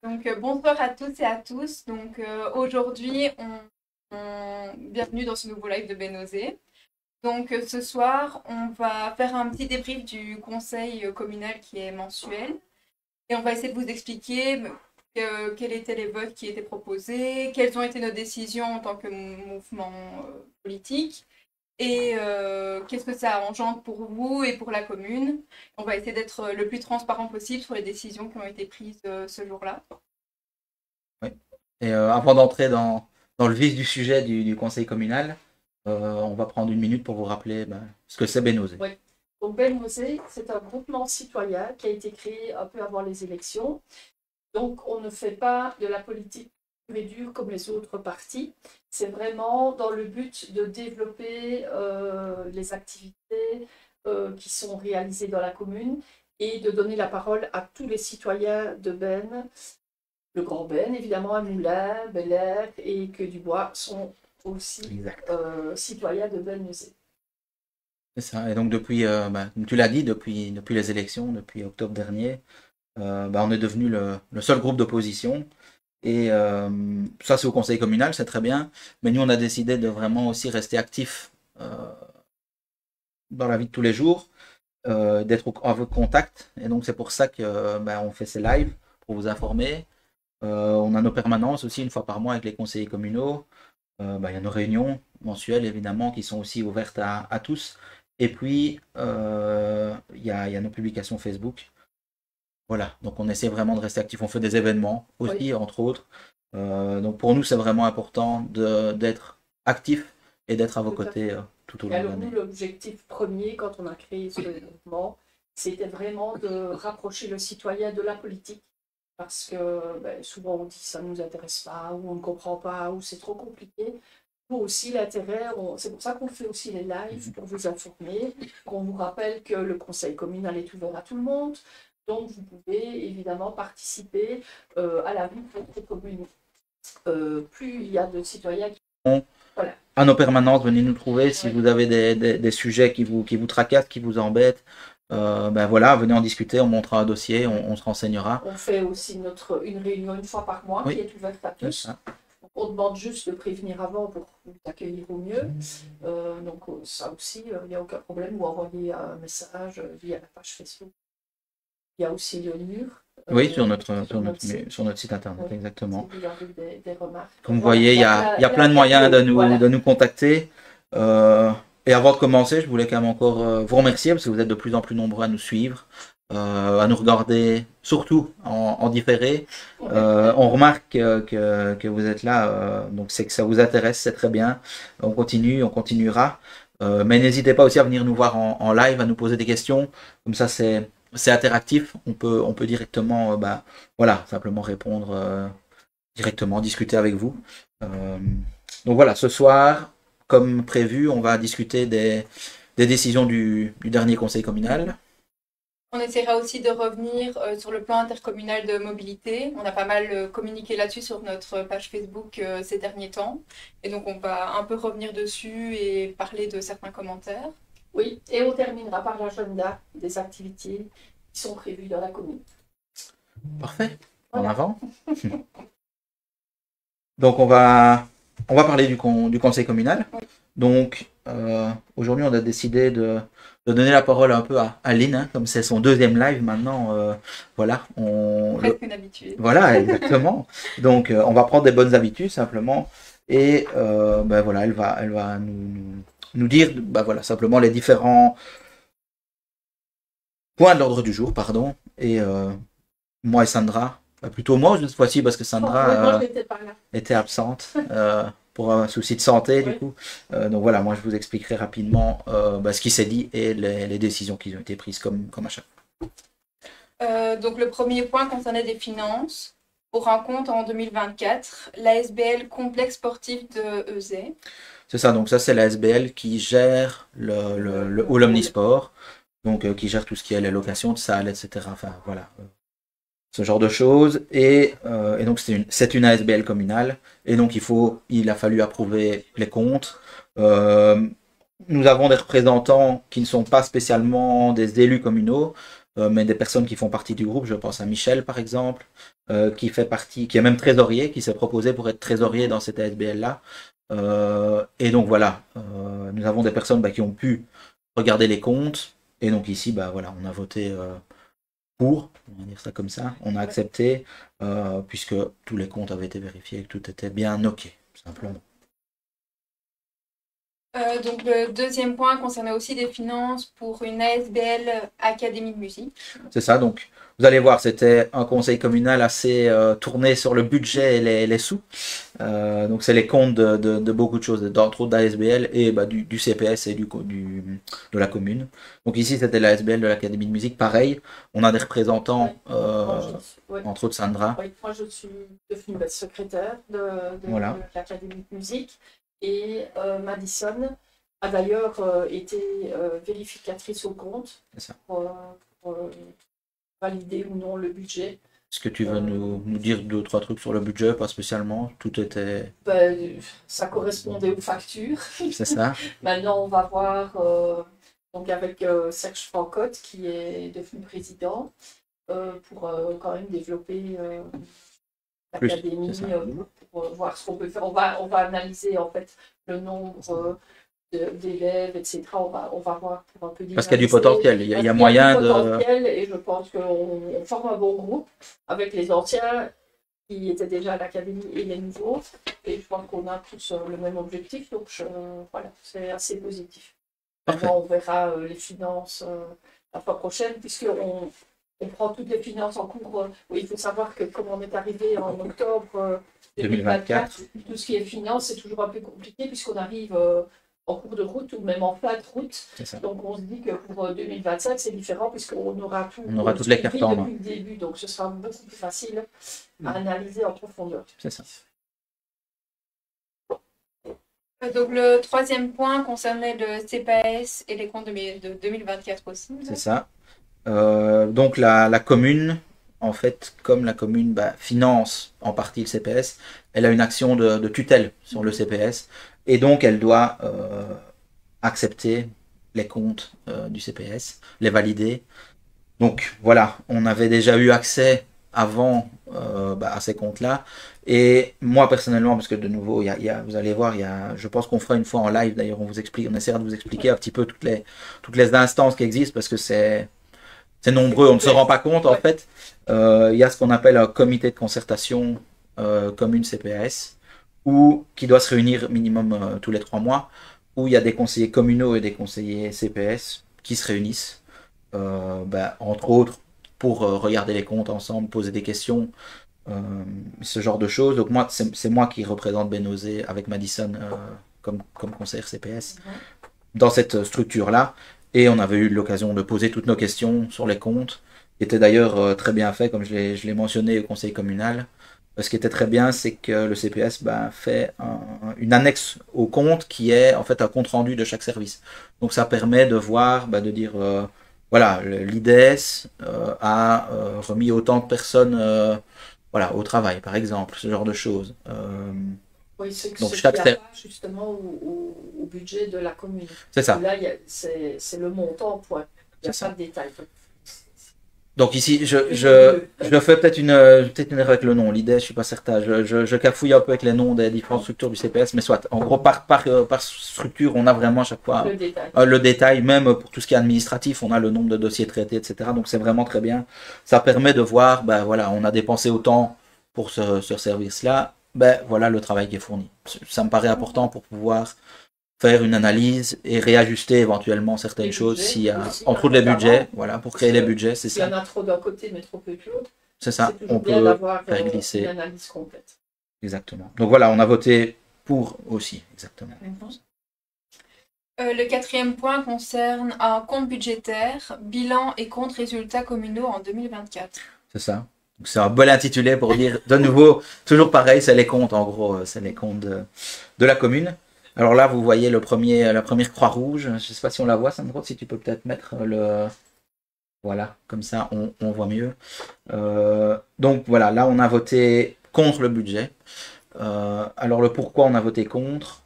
Donc, bonsoir à toutes et à tous. Donc, aujourd'hui, bienvenue dans ce nouveau live de Bénozé. Donc, ce soir, on va faire un petit débrief du conseil communal qui est mensuel. Et on va essayer de vous expliquer quels étaient les votes qui étaient proposés, quelles ont été nos décisions en tant que mouvement politique, et qu'est-ce que ça engendre pour vous et pour la commune. On va essayer d'être le plus transparent possible sur les décisions qui ont été prises ce jour-là. Oui. Et avant d'entrer dans le vif du sujet du conseil communal, on va prendre une minute pour vous rappeler ce que c'est Bénozé. Oui. Donc Bénozé, c'est un groupement citoyen qui a été créé un peu avant les élections. Donc on ne fait pas de la politique pure et dure comme les autres partis. C'est vraiment dans le but de développer les activités qui sont réalisées dans la commune et de donner la parole à tous les citoyens de Ben. Le Grand Ben, évidemment, à Moulins, Bel-Air et que Dubois sont aussi citoyens de Bénozé. C'est ça. Et donc depuis, comme tu l'as dit, depuis les élections, depuis octobre dernier, on est devenu le seul groupe d'opposition. Et ça, c'est au conseil communal, c'est très bien. Mais nous, on a décidé de vraiment aussi rester actifs dans la vie de tous les jours, d'être en contact. Et donc, c'est pour ça que on fait ces lives pour vous informer. On a nos permanences aussi une fois par mois avec les conseillers communaux. Il y a nos réunions mensuelles, évidemment, qui sont aussi ouvertes à tous. Et puis, il y a nos publications Facebook. Voilà, donc on essaie vraiment de rester actif. On fait des événements aussi, oui, entre autres. Donc pour nous, c'est vraiment important d'être actif et d'être à vos côtés tout au long de l'année. Nous, l'objectif premier, quand on a créé ce mouvement, c'était vraiment de rapprocher le citoyen de la politique. Parce que souvent on dit ça ne nous intéresse pas, ou on ne comprend pas, ou c'est trop compliqué. Nous aussi, l'intérêt, c'est pour ça qu'on fait aussi les lives, pour vous informer, qu'on vous rappelle que le conseil communal est ouvert à tout le monde. Donc, vous pouvez évidemment participer à la vie de votre commune. Plus il y a de citoyens qui... Voilà. À nos permanences, venez nous trouver si vous avez des sujets qui vous tracassent, qui vous embêtent. Voilà, venez en discuter, on montrera un dossier, on se renseignera. On fait aussi une réunion une fois par mois, oui, qui est ouverte à tous. On demande juste de prévenir avant pour vous accueillir au mieux. Donc ça aussi, il n'y a aucun problème. Ou envoyer un message via la page Facebook. Il y a aussi le mur. Oui, sur notre site internet, oui, exactement. Si vous avez des remarques. Comme vous voyez, il y a plein de moyens de nous contacter. Et avant de commencer, je voulais quand même encore vous remercier parce que vous êtes de plus en plus nombreux à nous suivre, à nous regarder, surtout en différé. On remarque que vous êtes là, donc c'est que ça vous intéresse, c'est très bien. On continue, on continuera. Mais n'hésitez pas aussi à venir nous voir en live, à nous poser des questions. Comme ça, c'est interactif. On peut directement, voilà, simplement répondre directement, discuter avec vous. Donc voilà, ce soir, comme prévu, on va discuter des décisions du dernier conseil communal. On essaiera aussi de revenir sur le plan intercommunal de mobilité. On a pas mal communiqué là-dessus sur notre page Facebook ces derniers temps. Et donc, on va un peu revenir dessus et parler de certains commentaires. Oui, et on terminera par l'agenda des activités qui sont prévues dans la commune. Parfait. Voilà. En avant. Donc, on va parler du conseil communal. Oui. Donc, aujourd'hui, on a décidé de donner la parole un peu à Lynn, hein, comme c'est son deuxième live maintenant. Voilà. Presque une habituée. Voilà, exactement. Donc, on va prendre des bonnes habitudes, simplement. Et voilà, elle va nous dire voilà, simplement les différents points de l'ordre du jour, pardon. Et moi et Sandra, plutôt moi cette fois-ci parce que Sandra était absente pour un souci de santé, oui, du coup. Donc voilà, moi je vous expliquerai rapidement ce qui s'est dit et les décisions qui ont été prises comme à chaque fois. Donc le premier point concernait des finances. Pour un compte en 2024, l'ASBL Complexe Sportif de Euzet. C'est ça, donc ça c'est l'ASBL qui gère le Hall Omnisport, donc qui gère tout ce qui est les locations de salles, etc. Enfin voilà, ce genre de choses. Et donc c'est une ASBL communale, et donc il a fallu approuver les comptes. Nous avons des représentants qui ne sont pas spécialement des élus communaux, mais des personnes qui font partie du groupe, je pense à Michel par exemple, qui fait partie, qui est même trésorier, qui s'est proposé pour être trésorier dans cette ASBL-là. Et donc voilà, nous avons des personnes qui ont pu regarder les comptes, et donc ici, voilà, on a voté pour, on va dire ça comme ça, on a accepté, puisque tous les comptes avaient été vérifiés et que tout était bien OK, simplement. Donc le deuxième point concernait aussi des finances pour une ASBL Académie de musique. C'est ça, donc vous allez voir, c'était un conseil communal assez tourné sur le budget et les sous. Donc c'est les comptes de beaucoup de choses, d'entre autres d'ASBL et du CPS et de la commune. Donc ici c'était l'ASBL de l'Académie de musique, pareil, on a des représentants, entre autres Sandra. Oui, moi je suis devenue secrétaire de Voilà. l'Académie de musique. Et Madison a d'ailleurs été vérificatrice au compte pour valider ou non le budget. Est-ce que tu veux nous dire 2 ou 3 trucs sur le budget, pas spécialement? Tout était... ça correspondait aux factures. C'est ça. Maintenant, on va voir donc avec Serge Francotte, qui est devenu président, pour quand même développer l'académie, pour voir ce qu'on peut faire. On va analyser en fait le nombre d'élèves, etc. On va voir pour un peu parce qu'il y a du potentiel, il y a moyen de... Et je pense qu'on forme un bon groupe avec les anciens qui étaient déjà à l'académie et les nouveaux. Et je pense qu'on a tous le même objectif, donc voilà, c'est assez positif. Maintenant, on verra les finances la fois prochaine, puisqu'on prend toutes les finances en cours. Oui, il faut savoir que comme on est arrivé en octobre 2024, tout ce qui est finance, c'est toujours un peu compliqué puisqu'on arrive en cours de route ou même en fin de route. Donc on se dit que pour 2025, c'est différent puisqu'on aura tout. On aura toutes les cartes en main. Depuis le début, donc ce sera beaucoup plus facile à analyser en profondeur. C'est ça. Donc le troisième point concernait le CPS et les comptes de 2024 aussi. C'est ça. Donc la commune, en fait, comme la commune finance en partie le CPS, elle a une action de tutelle sur le CPS et donc elle doit accepter les comptes du CPS, les valider. Donc voilà, on avait déjà eu accès avant à ces comptes-là. Et moi personnellement, parce que de nouveau, vous allez voir, je pense qu'on fera une fois en live, d'ailleurs on essaiera de vous expliquer un petit peu toutes les instances qui existent, parce que c'est nombreux, on ne se rend pas compte en fait. Il y a ce qu'on appelle un comité de concertation commune CPS, qui doit se réunir minimum tous les 3 mois, où il y a des conseillers communaux et des conseillers CPS qui se réunissent, entre autres, pour regarder les comptes ensemble, poser des questions, ce genre de choses. Donc moi, c'est moi qui représente Bénosé avec Madison comme conseiller CPS dans cette structure-là. Et on avait eu l'occasion de poser toutes nos questions sur les comptes, qui était d'ailleurs très bien fait, comme je l'ai mentionné au conseil communal. Ce qui était très bien, c'est que le CPS fait une annexe au compte qui est en fait un compte rendu de chaque service. Donc ça permet de voir, de dire, voilà, l'IDES a remis autant de personnes au travail, par exemple, ce genre de choses. Oui, donc chaque justement au budget de la commune. C'est ça. Là, c'est le montant, point. Il n'y a pas de détails. Donc ici, je fais peut-être une erreur avec le nom. L'idée, je suis pas certain. Je cafouille un peu avec les noms des différentes structures du CPS, mais soit. En gros, par structure, on a vraiment à chaque fois le détail. Même pour tout ce qui est administratif, on a le nombre de dossiers traités, etc. Donc c'est vraiment très bien. Ça permet de voir, voilà, on a dépensé autant pour ce service-là. Voilà le travail qui est fourni. Ça me paraît important pour pouvoir faire une analyse et réajuster éventuellement certaines choses s'il y a, entre autres les budgets, voilà, pour créer les budgets, c'est ça. S'il y en a trop d'un côté mais trop peu de l'autre, c'est ça, on peut faire glisser. Une analyse complète. Exactement. Donc voilà, on a voté pour aussi, exactement. Le quatrième point concerne un compte budgétaire, bilan et compte résultats communaux en 2024. C'est ça. C'est un bel intitulé pour dire, de nouveau, toujours pareil, c'est les comptes, en gros, c'est les comptes de la commune. Alors là, vous voyez la première croix rouge. Je ne sais pas si on la voit, Sandro, si tu peux peut-être mettre le... Voilà, comme ça, on voit mieux. Donc voilà, là, on a voté contre le budget. Alors le pourquoi on a voté contre,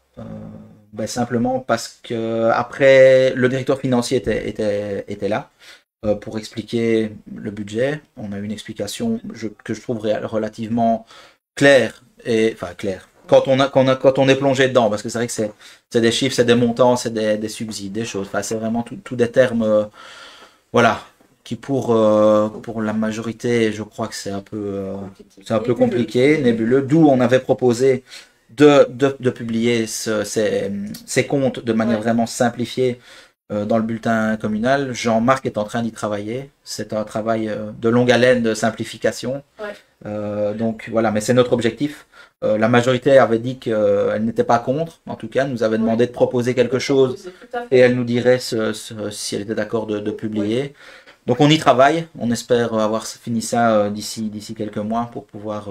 simplement parce que après le directeur financier était là. pour expliquer le budget. On a eu une explication que je trouve relativement claire, enfin claire, quand on est plongé dedans, parce que c'est vrai que c'est des chiffres, c'est des montants, c'est des subsides, des choses, enfin c'est vraiment tout des termes, voilà, qui pour la majorité, je crois que c'est un peu compliqué, nébuleux, d'où on avait proposé de publier ces comptes de manière vraiment simplifiée dans le bulletin communal. Jean-Marc est en train d'y travailler. C'est un travail de longue haleine de simplification. Donc voilà, mais c'est notre objectif. La majorité avait dit qu'elle n'était pas contre, en tout cas, nous avait demandé de proposer quelque chose et elle nous dirait si elle était d'accord de publier. Donc on y travaille, on espère avoir fini ça d'ici quelques mois pour pouvoir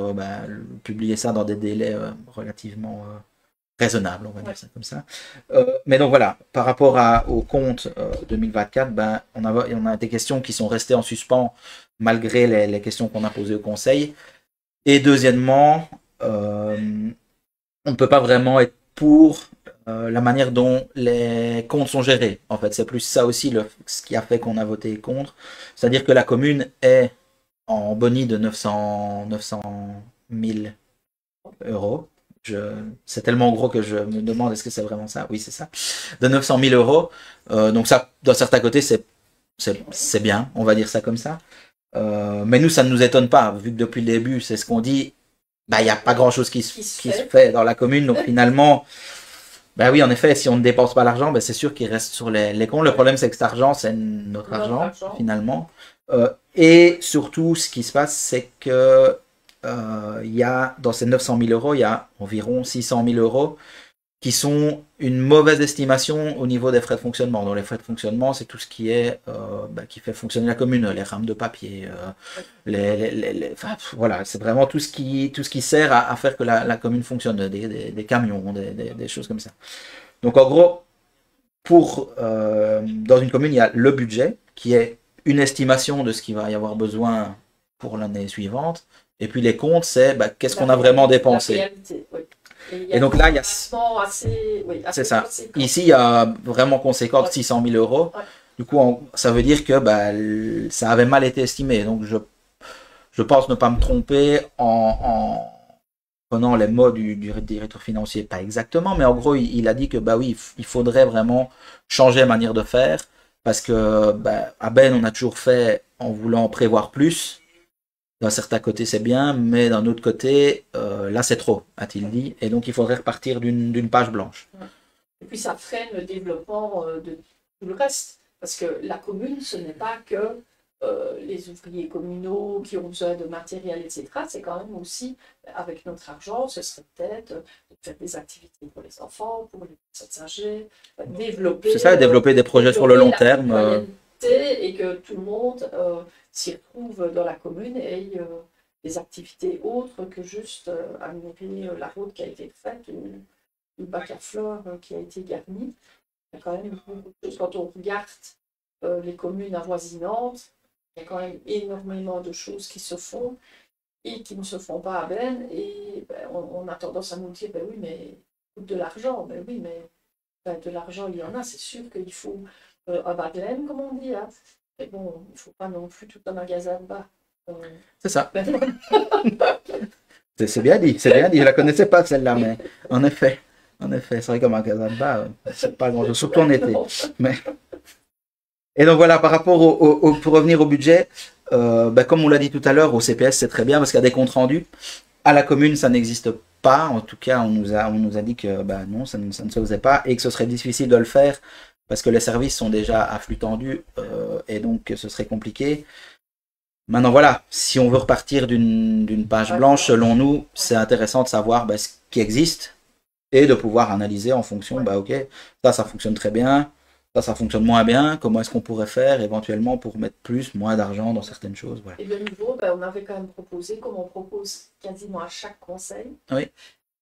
publier ça dans des délais relativement raisonnables, on va dire ça comme ça. Mais donc voilà, par rapport au compte 2024, on a des questions qui sont restées en suspens malgré les questions qu'on a posées au conseil. Et deuxièmement, on ne peut pas vraiment être pour la manière dont les comptes sont gérés. En fait, c'est plus ça aussi ce qui a fait qu'on a voté contre. C'est-à-dire que la commune est en boni de 900 000 euros. C'est tellement gros que je me demande est-ce que c'est vraiment ça. Oui, c'est ça. De 900 000 euros. Donc ça, d'un certain côté, c'est bien, on va dire ça comme ça. Mais nous, ça ne nous étonne pas, vu que depuis le début, c'est ce qu'on dit, il n'y a pas grand-chose qui se fait dans la commune, donc finalement, oui, en effet, si on ne dépense pas l'argent, c'est sûr qu'il reste sur les comptes. Le problème, c'est que cet argent, c'est notre argent, finalement. Et surtout, ce qui se passe, c'est que il y a, dans ces 900 000 euros, il y a environ 600 000 euros qui sont une mauvaise estimation au niveau des frais de fonctionnement. Donc les frais de fonctionnement, c'est tout ce qui est qui fait fonctionner la commune, les rames de papier, voilà, c'est vraiment tout ce qui sert à faire que la commune fonctionne, des camions, des choses comme ça. Donc en gros, dans une commune, il y a le budget qui est une estimation de ce qu'il va y avoir besoin pour l'année suivante, et puis les comptes, c'est qu'est-ce qu'on a vraiment dépensé. Réalité, oui. Et donc là, il y a... C'est ça. Ici, il y a vraiment conséquent 600 000 euros. Ouais. Du coup, ça veut dire que ça avait mal été estimé. Donc, je pense ne pas me tromper en prenant les mots du directeur financier. Pas exactement, mais en gros, il a dit que oui, il faudrait vraiment changer la manière de faire. Parce que à Ben, on a toujours fait en voulant prévoir plus. D'un certain côté, c'est bien, mais d'un autre côté, là, c'est trop, a-t-il dit. Et donc, il faudrait repartir d'une page blanche. Et puis, ça freine le développement de tout le reste. Parce que la commune, ce n'est pas que les ouvriers communaux qui ont besoin de matériel, etc. C'est quand même aussi, avec notre argent, ce serait peut-être de faire des activités pour les enfants, pour les personnes âgées, développer... C'est ça, développer des projets sur le long terme. Et que tout le monde s'y retrouve dans la commune et ait des activités autres que juste admirer la route qui a été faite, le bac à fleurs qui a été garni. Il y a quand même beaucoup de choses. Quand on regarde les communes avoisinantes, il y a quand même énormément de choses qui se font et qui ne se font pas à Ben. Et on a tendance à nous dire, oui, mais de l'argent. Oui, mais de l'argent, il y en a. C'est sûr qu'il faut un bas de laine, comme on dit. Hein. Mais bon, il ne faut pas non plus tout un magasin de bas. C'est ça. C'est bien dit, c'est bien dit. Je ne la connaissais pas, celle-là, mais en effet, c'est vrai qu'un magasin de bas, c'est pas grand-chose, surtout en été. Mais... Et donc voilà, par rapport pour revenir au budget, comme on l'a dit tout à l'heure, au CPS, c'est très bien parce qu'il y a des comptes rendus. À la commune, ça n'existe pas. En tout cas, on nous a dit que non, ça ne se faisait pas et que ce serait difficile de le faire parce que les services sont déjà à flux tendu et donc ce serait compliqué. Maintenant voilà, si on veut repartir d'une page blanche, selon nous, c'est intéressant de savoir ce qui existe et de pouvoir analyser en fonction, ok, ça fonctionne très bien, ça fonctionne moins bien, comment est-ce qu'on pourrait faire éventuellement pour mettre plus, moins d'argent dans certaines choses. Voilà. Et de nouveau, on avait quand même proposé, comme on propose quasiment à chaque conseil,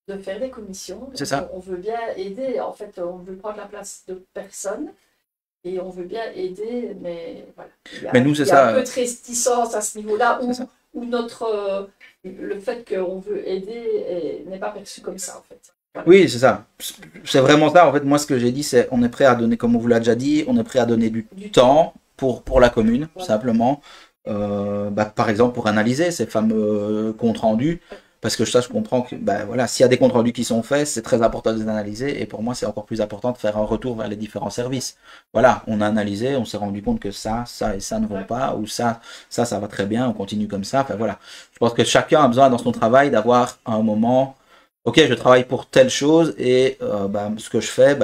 de faire des commissions. C'est ça. On veut bien aider, en fait, on veut prendre la place de personne et on veut bien aider, mais voilà. Il y a un peu de réticence à ce niveau-là où le fait qu'on veut aider n'est pas perçu comme ça, en fait. Voilà. Oui, c'est ça. C'est vraiment ça. En fait, moi, ce que j'ai dit, c'est on est prêt à donner, comme on vous l'a déjà dit, on est prêt à donner du temps pour la commune, simplement. Par exemple, pour analyser ces fameux comptes rendus, parce que ça, je comprends que voilà, s'il y a des comptes rendus qui sont faits, c'est très important de les analyser, et pour moi, c'est encore plus important de faire un retour vers les différents services. Voilà, on a analysé, on s'est rendu compte que ça et ça ne vont pas, ou ça va très bien, on continue comme ça. Enfin voilà, je pense que chacun a besoin dans son travail d'avoir un moment, ok, je travaille pour telle chose, et ce que je fais,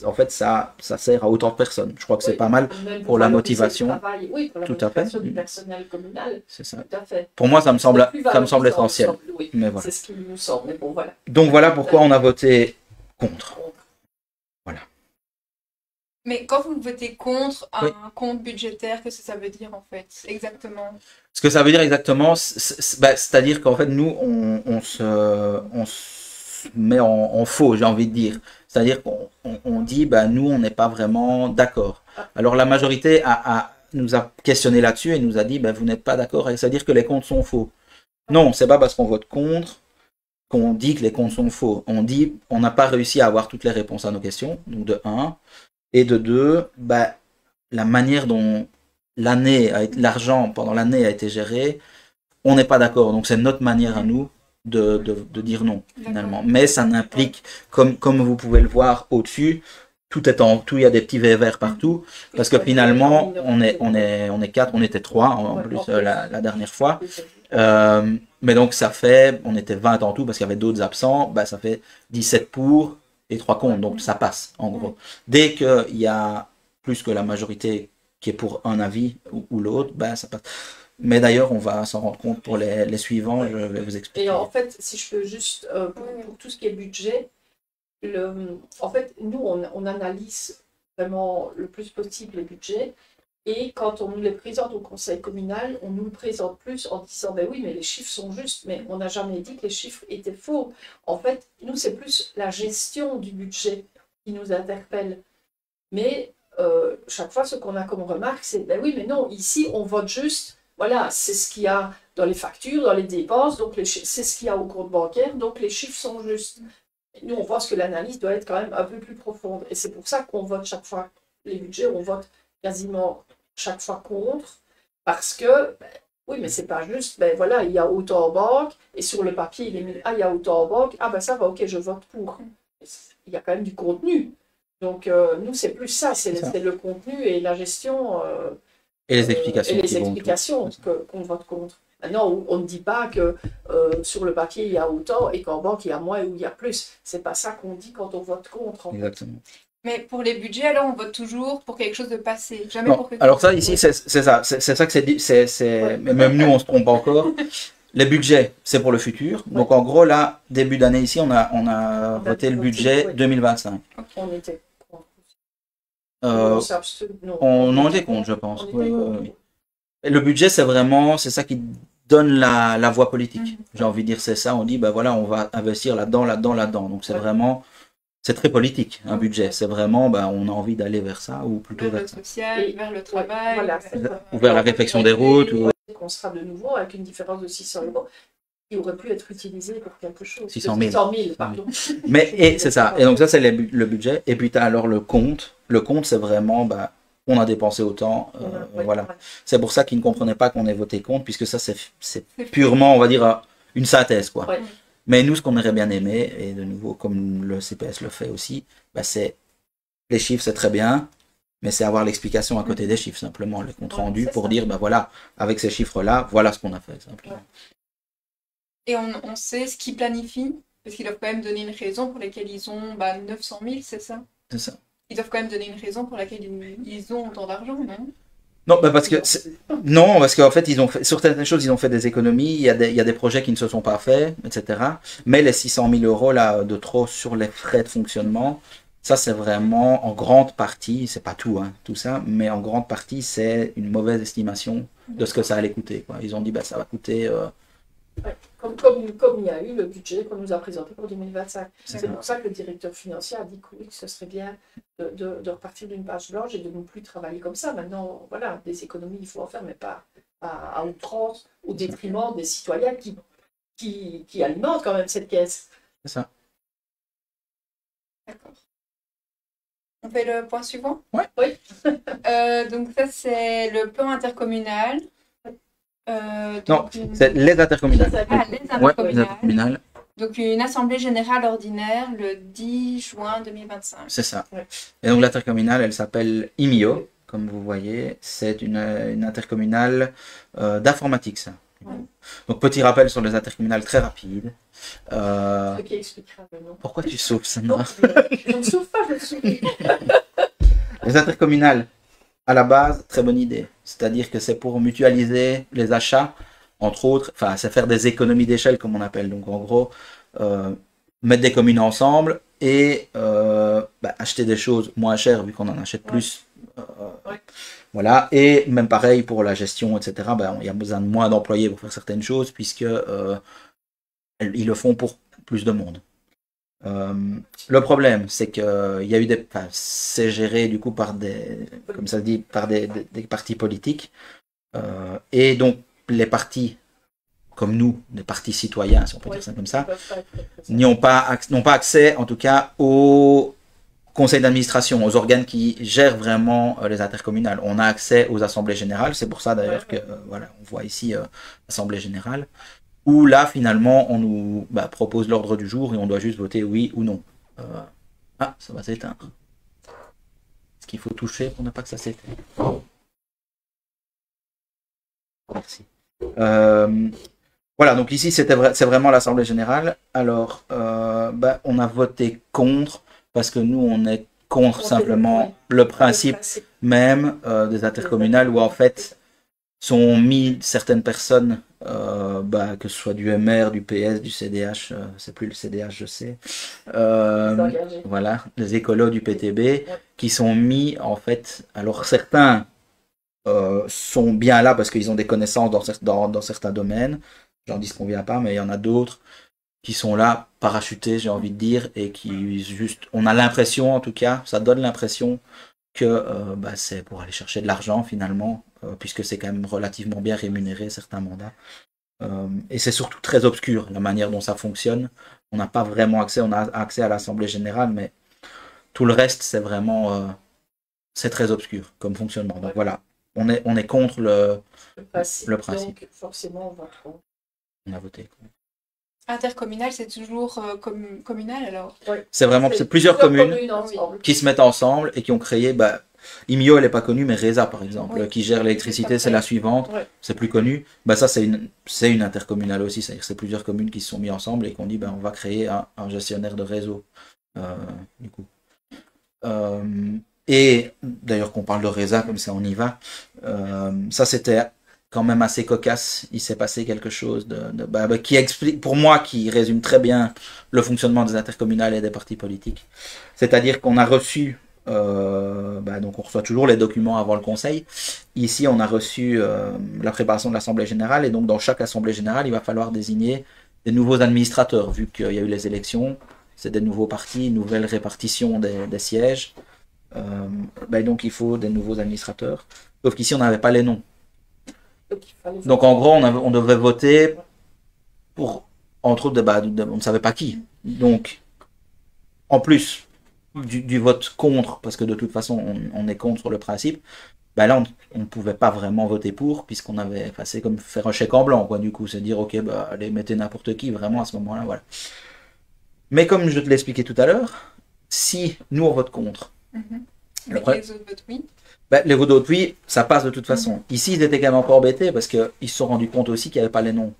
en fait, ça sert à autant de personnes. Je crois que c'est pas mal pour la motivation. Oui, pour la motivation du personnel communal. C'est ça. Tout à fait. Pour moi, ça me semble essentiel. Oui, mais voilà. C'est ce qui nous semble. Mais bon, voilà. Donc voilà pourquoi on a voté contre. Voilà. Mais quand vous votez contre un compte budgétaire, qu'est-ce que ça veut dire en fait, exactement? Ce que ça veut dire exactement, c'est-à-dire qu'en fait, nous, on se met en faux, j'ai envie de dire. C'est-à-dire qu'on dit, nous, on n'est pas vraiment d'accord. Alors la majorité nous a questionné là-dessus et nous a dit, vous n'êtes pas d'accord, c'est-à-dire que les comptes sont faux. Non, c'est pas parce qu'on vote contre qu'on dit que les comptes sont faux. On dit, on n'a pas réussi à avoir toutes les réponses à nos questions, donc de 1. Et de 2, la manière dont l'argent pendant l'année a été géré, on n'est pas d'accord. Donc c'est notre manière à nous de dire non, finalement. Mais ça n'implique, comme vous pouvez le voir au-dessus, tout, il y a des petits V verts partout, parce que finalement, on est 4, on était 3 en plus la dernière fois. Mais donc ça fait, on était 20 en tout, parce qu'il y avait d'autres absents, ça fait 17 pour et 3 contre, donc ça passe, en gros. Dès qu'il y a plus que la majorité qui est pour un avis ou l'autre, ça passe. Mais d'ailleurs, on va s'en rendre compte pour les suivants, je vais vous expliquer. Et en fait, si je peux juste, pour tout ce qui est budget, en fait, nous, on analyse vraiment le plus possible les budgets. Et quand on nous les présente au conseil communal, on nous le présente plus en disant oui, mais les chiffres sont justes. Mais on n'a jamais dit que les chiffres étaient faux. En fait, nous, c'est plus la gestion du budget qui nous interpelle. Mais chaque fois, ce qu'on a comme remarque, c'est oui, mais non, ici, on vote juste. Voilà, c'est ce qu'il y a dans les factures, dans les dépenses, donc c'est ce qu'il y a au compte bancaire, donc les chiffres sont justes. Et nous, on pense que l'analyse doit être quand même un peu plus profonde. Et c'est pour ça qu'on vote chaque fois les budgets, on vote quasiment chaque fois contre, parce que, oui, mais c'est pas juste, voilà, il y a autant en banque, et sur le papier, il est mis, il y a autant en banque, ça va, ok, je vote pour. Il y a quand même du contenu. Donc, nous, c'est plus ça, c'est le contenu et la gestion. Et les explications. Qu'on vote contre. Maintenant, on ne dit pas que sur le papier, il y a autant, et qu'en banque, il y a moins ou il y a plus. C'est pas ça qu'on dit quand on vote contre. Exactement. Mais pour les budgets, alors on vote toujours pour quelque chose de passé, jamais pour quelque alors ça, ici, c'est ça. C'est ça que c'est. Même nous, on se trompe encore. Les budgets, c'est pour le futur. Donc en gros, là, début d'année ici, on a voté le budget 2025. On était contre. On en était contre, je pense. Et le budget, c'est ça qui donne la voie politique. J'ai envie de dire, c'est ça. On dit, voilà, on va investir là-dedans. Donc c'est vraiment... C'est très politique, un budget. C'est vraiment, on a envie d'aller vers ça, ou plutôt vers le social, vers le travail, ou vers la réflexion des routes. On sera de nouveau avec une différence de 600 € qui aurait pu être utilisé pour quelque chose. 600 000. 600 000, pardon. Mais c'est ça. Et donc ça, c'est le budget. Et puis tu as alors le compte. Le compte, c'est vraiment, on a dépensé autant. Voilà. C'est pour ça qu'ils ne comprenaient pas qu'on ait voté contre, puisque ça, c'est purement, on va dire, une synthèse, quoi. Ouais. Mais nous, ce qu'on aurait bien aimé, et de nouveau, comme le CPS le fait aussi, c'est les chiffres, c'est très bien, mais c'est avoir l'explication à côté des chiffres, simplement, le compte rendu, pour dire, voilà, avec ces chiffres-là, voilà ce qu'on a fait, simplement. Et on sait ce qu'ils planifient, parce qu'ils doivent quand même donner une raison pour laquelle ils ont 900 000, c'est ça? C'est ça. Ils doivent quand même donner une raison pour laquelle ils ont autant d'argent, non? Non, parce qu'en fait, sur certaines choses, ils ont fait des économies, il y a des projets qui ne se sont pas faits, etc. Mais les 600 000 € là, de trop sur les frais de fonctionnement, ça c'est vraiment en grande partie, c'est pas tout, tout ça, mais en grande partie, c'est une mauvaise estimation de ce que ça allait coûter, quoi. Ils ont dit, ça va coûter... Comme il y a eu le budget qu'on nous a présenté pour 2025. C'est pour ça que le directeur financier a dit que oui, que ce serait bien de repartir d'une page blanche et de ne plus travailler comme ça. Maintenant, voilà, des économies, il faut en faire, mais pas à outrance, au détriment des citoyens qui alimentent quand même cette caisse. C'est ça. D'accord. On fait le point suivant? Ouais. Oui. Donc ça, c'est le plan intercommunal. Non, c'est les intercommunales. Les Ouais, les intercommunales. Donc une assemblée générale ordinaire le 10 juin 2025. C'est ça. Ouais. Et donc l'intercommunale, elle s'appelle IMIO, comme vous voyez. C'est une intercommunale d'informatique, ça. Ouais. Donc petit rappel sur les intercommunales très rapide. Ce qui expliquera le nom. Pourquoi tu souffles, Non, Sandra? je ne souffre pas, je souffre. Les intercommunales, à la base, très bonne idée. C'est-à-dire que c'est pour mutualiser les achats, entre autres, enfin, c'est faire des économies d'échelle, comme on appelle. Donc, en gros, mettre des communes ensemble et acheter des choses moins chères, vu qu'on en achète plus. Ouais. Voilà. Et même pareil pour la gestion, etc. Il y a besoin de moins d'employés pour faire certaines choses, puisque ils le font pour plus de monde. Le problème, c'est que il y a eu c'est géré du coup par comme ça se dit, par des partis politiques, et donc les partis comme nous, des partis citoyens, si on peut dire ça comme ça, n'ont pas accès, en tout cas, au conseil d'administration, aux organes qui gèrent vraiment les intercommunales. On a accès aux assemblées générales, c'est pour ça d'ailleurs que voilà, on voit ici l'assemblée générale, où là, finalement, on nous propose l'ordre du jour et on doit juste voter oui ou non. Ça va s'éteindre. Est-ce qu'il faut toucher pour ne pas que ça s'éteigne? Merci. Voilà, donc ici, c'est vraiment l'Assemblée Générale. Alors, on a voté contre, parce que nous, on est contre simplement le principe même des intercommunales, où en fait, sont mis certaines personnes, que ce soit du MR, du PS, du CDH, c'est plus le CDH, je sais, voilà, les écolos du PTB, qui sont mis en fait, alors certains sont bien là parce qu'ils ont des connaissances dans certains domaines, j'en dis ce qu'on vient pas, mais il y en a d'autres qui sont là parachutés, j'ai envie de dire, et qui juste, on a l'impression en tout cas, ça donne l'impression que c'est pour aller chercher de l'argent finalement, puisque c'est quand même relativement bien rémunéré certains mandats. Et c'est surtout très obscur la manière dont ça fonctionne. On n'a pas vraiment accès, on a accès à l'Assemblée Générale, mais tout le reste c'est vraiment c'est très obscur comme fonctionnement. Donc voilà, on est contre le principe. Donc forcément on vote contre. On a voté contre. Intercommunal, c'est toujours communal alors? C'est vraiment plusieurs communes qui se mettent ensemble et qui ont créé. IMIO, elle n'est pas connue, mais RESA, par exemple, qui gère l'électricité, c'est la suivante. C'est plus connu. Ça, c'est une intercommunale aussi. C'est-à-dire que c'est plusieurs communes qui se sont mis ensemble et qui ont dit on va créer un gestionnaire de réseau. Du coup. Et d'ailleurs, qu'on parle de RESA, comme ça on y va. Ça, c'était quand même assez cocasse. Il s'est passé quelque chose qui explique, pour moi, qui résume très bien le fonctionnement des intercommunales et des partis politiques. C'est-à-dire qu'on a reçu, donc on reçoit toujours les documents avant le conseil. Ici, on a reçu la préparation de l'Assemblée Générale, et donc dans chaque Assemblée Générale, il va falloir désigner des nouveaux administrateurs, vu qu'il y a eu les élections, c'est des nouveaux partis, une nouvelle répartition des sièges. Donc il faut des nouveaux administrateurs. Sauf qu'ici, on n'avait pas les noms. Donc en gros, on devait voter pour, entre autres, on ne savait pas qui. Donc, en plus du vote contre, parce que de toute façon, on est contre le principe, là, on ne pouvait pas vraiment voter pour, puisqu'on avait, c'est comme faire un chèque en blanc, quoi, du coup, c'est dire, ok, allez, mettez n'importe qui, vraiment, à ce moment-là, voilà. Mais comme je te l'ai expliqué tout à l'heure, si nous, on vote contre, les autres votent oui. Les votes d'autres, oui, ça passe de toute façon. Ici, ils étaient quand même un peu embêtés parce qu'ils se sont rendus compte aussi qu'il n'y avait pas les noms.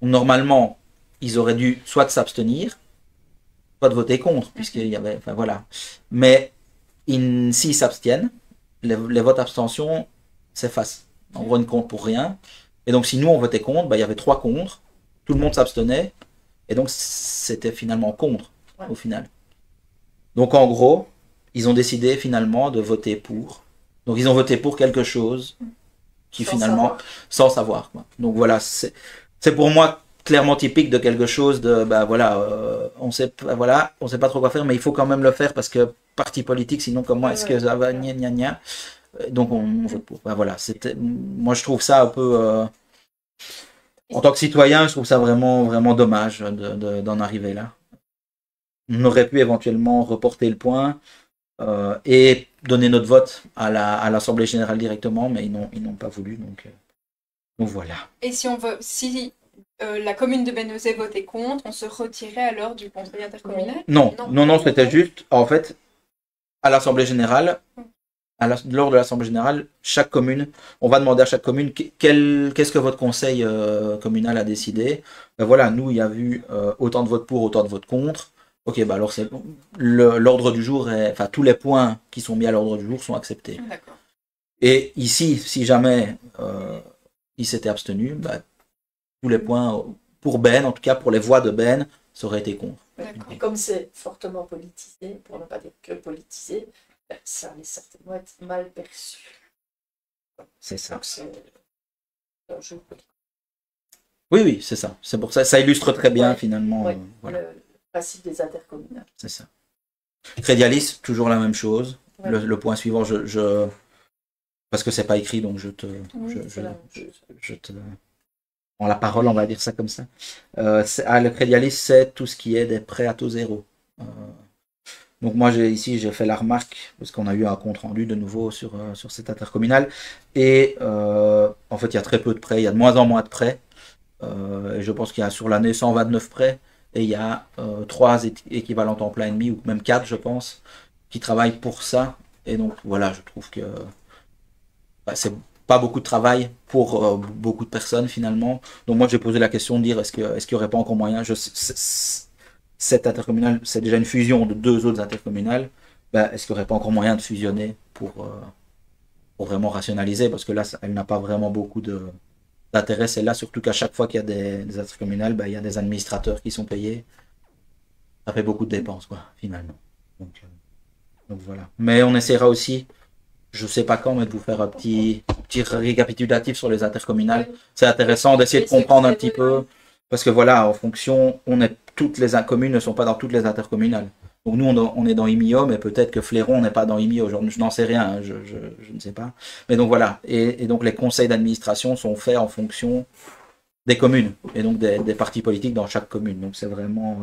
Normalement, ils auraient dû soit de s'abstenir, soit de voter contre, puisqu'il y avait. Enfin voilà. Mais s'ils s'abstiennent, les votes abstention s'effacent. En gros, ils ne comptent pour rien. Et donc, si nous, on votait contre, il y avait 3 contre, tout le monde s'abstenait, et donc c'était finalement contre, au final. Donc, en gros, ils ont décidé finalement de voter pour. Donc ils ont voté pour quelque chose qui finalement, sans savoir. Donc voilà, c'est pour moi clairement typique de quelque chose de, on sait pas trop quoi faire, mais il faut quand même le faire parce que parti politique, sinon comment est-ce que ça va, gna gna gna. Donc on vote pour. Voilà, moi je trouve ça un peu, en tant que citoyen, je trouve ça vraiment, vraiment dommage d'en arriver là. On aurait pu éventuellement reporter le point. et donner notre vote à l'Assemblée générale directement, mais ils n'ont pas voulu, donc voilà. Et si la commune de Bénozet votait contre, on se retirait alors du conseil intercommunal? Non, c'était juste, en fait, à l'Assemblée générale, lors de l'Assemblée générale, chaque commune, on va demander à chaque commune qu'est-ce que votre conseil communal a décidé. Ben voilà, nous, il y a eu autant de votes pour, autant de votes contre. Ok, bah alors l'ordre du jour, enfin tous les points qui sont mis à l'ordre du jour sont acceptés. D'accord. Et ici, si jamais il s'était abstenu, bah, tous les points pour Ben, en tout cas pour les voix de Ben, ça aurait été contre. Et comme c'est fortement politisé, pour ne pas dire que politisé, ça allait certainement être mal perçu. C'est ça. Donc c'est un jeu politique. Oui, c'est ça. C'est pour ça. Ça illustre très bien finalement. Voilà. Le principe des intercommunales. C'est ça. Crédialis, toujours la même chose. Ouais. Le point suivant, parce que c'est pas écrit, donc je te prends la parole, on va dire ça comme ça. Le Crédialis, c'est tout ce qui est des prêts à taux zéro. Donc moi, j'ai fait la remarque, parce qu'on a eu un compte rendu de nouveau sur cette intercommunale, et en fait, il y a très peu de prêts, il y a de moins en moins de prêts. Et je pense qu'il y a sur l'année 129 prêts, et il y a 3 équivalents temps plein et demi, ou même 4, je pense, qui travaillent pour ça. Et donc voilà, je trouve que c'est pas beaucoup de travail pour beaucoup de personnes finalement. Donc moi j'ai posé la question de dire est-ce qu'il n'y aurait pas encore moyen, cette intercommunale, c'est déjà une fusion de 2 autres intercommunales, est-ce qu'il n'y aurait pas encore moyen de fusionner pour vraiment rationaliser, parce que là elle n'a pas vraiment beaucoup d'intérêt, c'est là, surtout qu'à chaque fois qu'il y a des intercommunales, il y a des administrateurs qui sont payés. Ça fait beaucoup de dépenses, quoi, finalement. Donc voilà. Mais on essaiera aussi, je sais pas quand, mais de vous faire un petit récapitulatif sur les intercommunales. Oui. C'est intéressant d'essayer de comprendre un petit peu, parce que voilà, en fonction, toutes les communes ne sont pas dans toutes les intercommunales. Donc nous, on est dans IMIO, mais peut-être que Fléron n'est pas dans IMIO. Je n'en sais rien, hein, je ne sais pas. Mais donc voilà. Et donc les conseils d'administration sont faits en fonction des communes, et donc des partis politiques dans chaque commune. Donc c'est vraiment...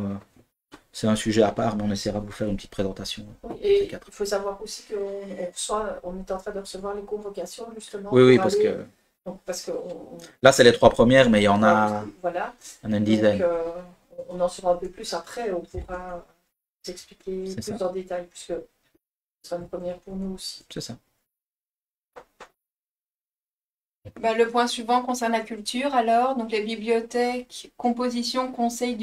c'est un sujet à part, mais on essaiera de vous faire une petite présentation. Oui, et il faut savoir aussi qu'on est en train de recevoir les convocations, justement. Oui, parce que... Donc, parce que là, c'est les 3 premières, mais il y en a, voilà. Il y en a une dizaine. Donc, on en saura un peu plus après, on pourra vous expliquer plus en détail, puisque ce sera une première pour nous aussi. C'est ça. Le point suivant concerne la culture, alors, donc les bibliothèques, composition, conseil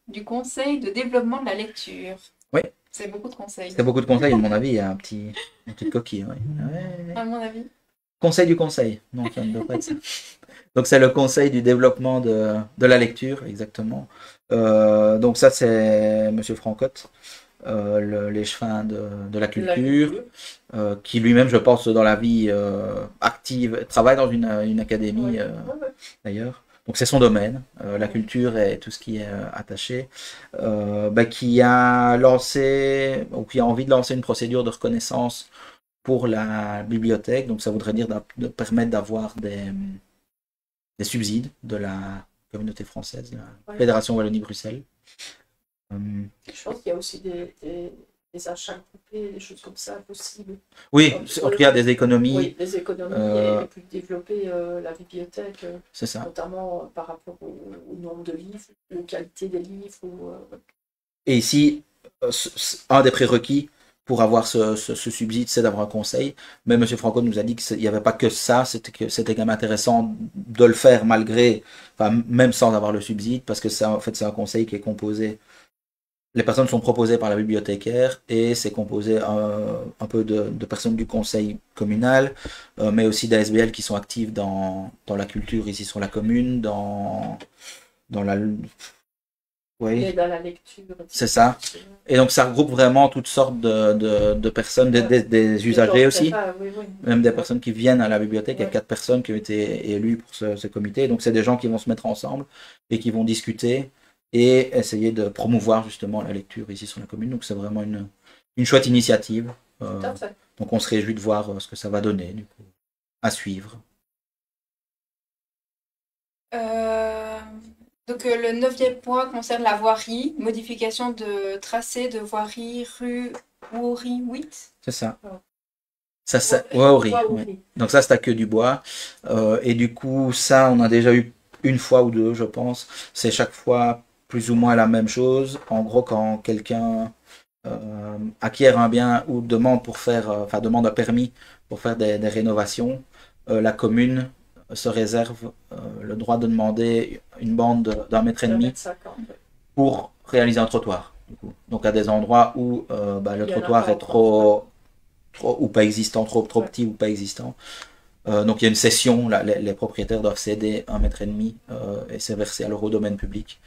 du conseil de développement de la lecture. Oui. C'est beaucoup de conseils. C'est beaucoup de conseils, à mon avis, il y a une petite coquille. Oui. Ouais. À mon avis. Conseil du conseil. Non, ça ne doit pas être ça. Donc c'est le conseil du développement de la lecture, exactement. Donc ça, c'est M. Francotte, l'échevin de la culture, qui lui-même, je pense, dans la vie active, travaille dans une académie, d'ailleurs. Donc c'est son domaine, la culture et tout ce qui est attaché, qui a lancé, ou qui a envie de lancer une procédure de reconnaissance pour la bibliothèque. Donc ça voudrait dire de permettre d'avoir des subsides de la communauté française, la Fédération Wallonie-Bruxelles. Je pense qu'il y a aussi des achats groupés, des choses comme ça possibles. Oui, en tout cas des économies. Oui, des économies et puis développer la bibliothèque, c'est ça. Notamment par rapport au nombre de livres, la qualité des livres. Et ici, un des prérequis pour avoir ce subside, c'est d'avoir un conseil. Mais M. Franco nous a dit qu'il n'y avait pas que ça, c'était quand même intéressant de le faire même sans avoir le subside, parce que en fait, c'est un conseil qui est composé. Les personnes sont proposées par la bibliothécaire et c'est composé un peu de personnes du conseil communal, mais aussi d'ASBL qui sont actives dans la culture ici sur la commune, dans la... Oui. Dans la lecture. C'est ça. Et donc ça regroupe vraiment toutes sortes de personnes, des usagers aussi, même des personnes qui viennent à la bibliothèque. Il y a 4 personnes qui ont été élues pour ce comité. Donc c'est des gens qui vont se mettre ensemble et qui vont discuter et essayer de promouvoir justement la lecture ici sur la commune. Donc c'est vraiment une chouette initiative. Donc on se réjouit de voir ce que ça va donner, du coup, à suivre. Donc le 9e point concerne la voirie, modification de tracé de voirie rue Wori 8. C'est ça. Ouais. Ça Wori, Wori. ouais. Donc ça, c'est à queue du bois. Et du coup, ça, on a déjà eu une fois ou deux, je pense. C'est chaque fois plus ou moins la même chose. En gros, quand quelqu'un acquiert un bien ou demande pour faire, demande un permis pour faire des rénovations, la commune se réserve le droit de demander une bande d'1,5 m 1,50 m, ouais. pour réaliser un trottoir. Du coup. Donc à des endroits où le trottoir est trop ou pas existant, trop Ouais. petit ou pas existant. Donc il y a une cession, là, les propriétaires doivent céder 1,5 m et c'est versé à leur domaine public.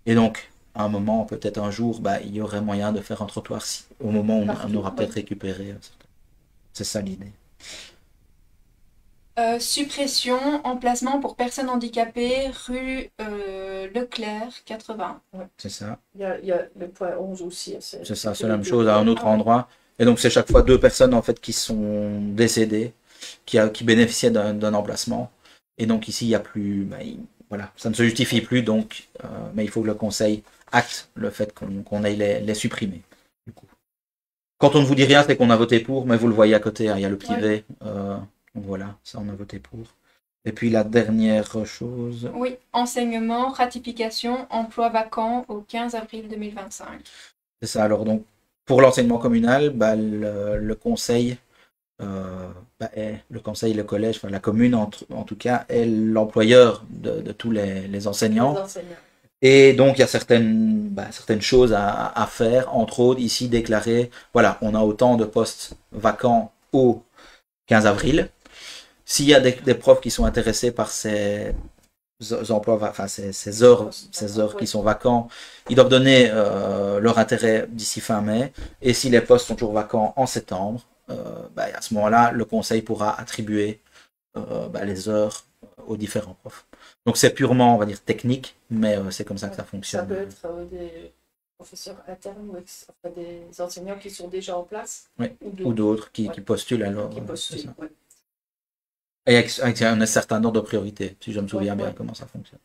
Et donc, à un moment, peut-être un jour, il y aurait moyen de faire un trottoir au moment où on aura peut-être récupéré. C'est ça l'idée. Suppression, emplacement pour personnes handicapées, rue Leclerc, 80. Ouais. C'est ça. Il y a le point 11 aussi. C'est ça, c'est la même chose à un autre endroit. Et donc, c'est chaque fois 2 personnes en fait qui sont décédées, qui bénéficiaient d'un emplacement. Et donc, ici, il n'y a plus. Voilà, ça ne se justifie plus, donc, mais il faut que le conseil acte le fait qu'on aille les supprimer. Du coup. Quand on ne vous dit rien, c'est qu'on a voté pour, mais vous le voyez à côté, hein, il y a le petit V. Donc voilà, ça on a voté pour. Et puis la dernière chose. Oui, enseignement, ratification, emploi vacant au 15 avril 2025. C'est ça, alors donc, pour l'enseignement communal, le conseil, le conseil, le collège, la commune en tout cas, est l'employeur de tous les enseignants. Et donc, il y a certaines choses à faire, entre autres, ici, déclarer, voilà, on a autant de postes vacants au 15 avril. S'il y a des profs qui sont intéressés par ces emplois, ces heures qui sont vacants, ils doivent donner leur intérêt d'ici fin mai. Et si les postes sont toujours vacants en septembre, à ce moment-là, le conseil pourra attribuer les heures aux différents profs. Donc c'est purement, on va dire, technique, mais c'est comme ça que ça fonctionne. Ça peut être des professeurs internes ou des enseignants qui sont déjà en place. Oui. Ou d'autres qui postulent alors. Qui postulent, ouais. Et avec un certain ordre de priorité, si je me souviens bien comment ça fonctionne.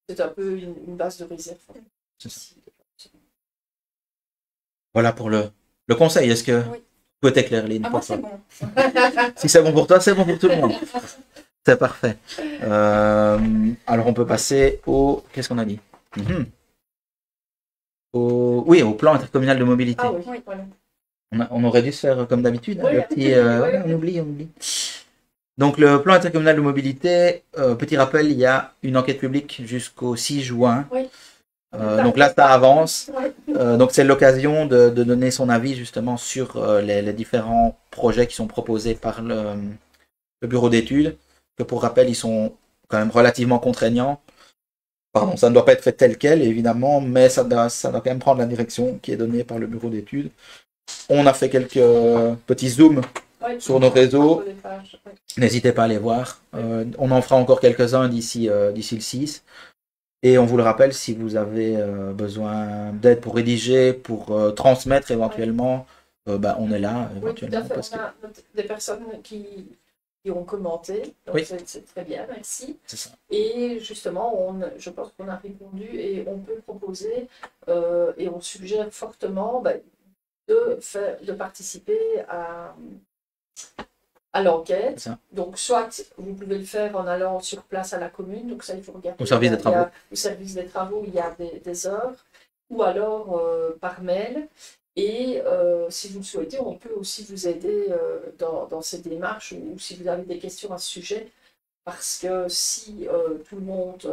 C'est un peu une base de réserve. C'est ça. Voilà pour le conseil. Est-ce que vous pouvez t'éclairer, Lynn? Moi, c'est bon. Si c'est bon pour toi, c'est bon pour tout le monde. C'est parfait. Alors, on peut passer au... Qu'est-ce qu'on a dit? Oui, au plan intercommunal de mobilité. Ah oui, voilà. On aurait dû se faire comme d'habitude. Oui, on oublie. Donc, le plan intercommunal de mobilité, petit rappel, il y a une enquête publique jusqu'au 6 juin. Oui. Donc là, ça avance. Oui. Donc, c'est l'occasion de donner son avis justement sur les différents projets qui sont proposés par le bureau d'études. Que pour rappel, ils sont quand même relativement contraignants. Pardon, ça ne doit pas être fait tel quel, évidemment, mais ça doit quand même prendre la direction qui est donnée par le bureau d'études. On a fait quelques petits zooms sur nos réseaux. N'hésitez pas à les voir. On en fera encore quelques-uns d'ici le 6. Et on vous le rappelle, si vous avez besoin d'aide pour rédiger, pour transmettre éventuellement, on est là. Éventuellement, oui, tout à fait. On a des personnes qui ont commenté, donc c'est très bien, merci. C'est ça. Et justement, je pense qu'on a répondu et on peut proposer et on suggère fortement de participer à l'enquête. Donc, soit vous pouvez le faire en allant sur place à la commune, donc ça il faut regarder. Au service des travaux. Au service des travaux, il y a des heures, ou alors par mail. Et si vous le souhaitez, on peut aussi vous aider dans ces démarches ou si vous avez des questions à ce sujet. Parce que si tout le monde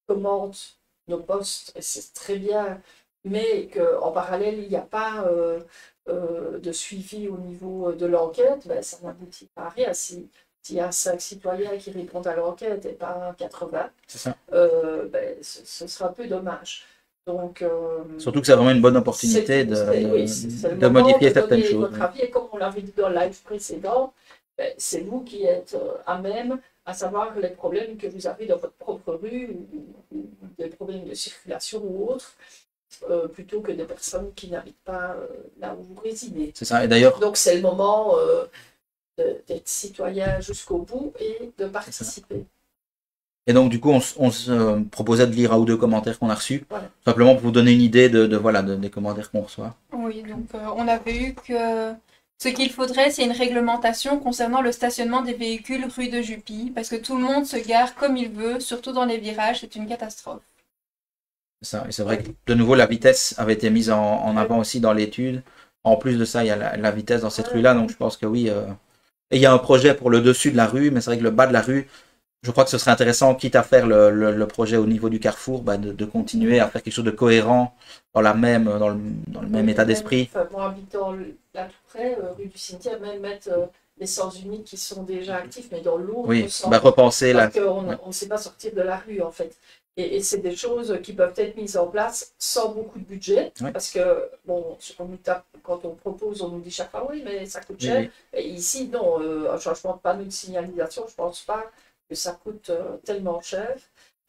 commente nos posts, c'est très bien, mais qu'en parallèle, il n'y a pas de suivi au niveau de l'enquête, ça n'aboutit pas à rien. S'il y a 5 citoyens qui répondent à l'enquête et pas 80, ce sera un peu dommage. Donc, surtout que c'est vraiment une bonne opportunité de modifier certaines choses. Votre avis, et comme on l'avait dit dans le live précédent, c'est vous qui êtes à même à savoir les problèmes que vous avez dans votre propre rue, ou des problèmes de circulation ou autres, plutôt que des personnes qui n'habitent pas là où vous résidez. C'est ça, et d'ailleurs... Donc c'est le moment d'être citoyen jusqu'au bout et de participer. Et donc, du coup, on se proposait de lire un ou deux commentaires qu'on a reçus, simplement pour vous donner une idée des commentaires qu'on reçoit. Oui, Oui, donc on avait eu que ce qu'il faudrait, c'est une réglementation concernant le stationnement des véhicules rue de Jupy, parce que tout le monde se gare comme il veut, surtout dans les virages, c'est une catastrophe. Ça. Et c'est vrai que de nouveau la vitesse avait été mise en avant aussi dans l'étude. En plus de ça, il y a la vitesse dans cette rue-là, donc je pense que oui. Et il y a un projet pour le dessus de la rue, mais c'est vrai que le bas de la rue, je crois que ce serait intéressant, quitte à faire le projet au niveau du carrefour, bah, de continuer à faire quelque chose de cohérent dans le même état d'esprit. Enfin, moi, habitant là tout près, rue du Cimetière, même mettre les sens uniques qui sont déjà actifs, mais dans l'autre Oui, sens. bah, repenser là. Parce qu'on ne sait pas sortir de la rue, en fait. Et c'est des choses qui peuvent être mises en place sans beaucoup de budget. Oui. Parce que, bon, on nous tape, quand on propose, on nous dit chaque fois, oui, mais ça coûte cher. Oui. Et ici, non, un changement de panneau de signalisation, je ne pense pas que ça coûte tellement cher.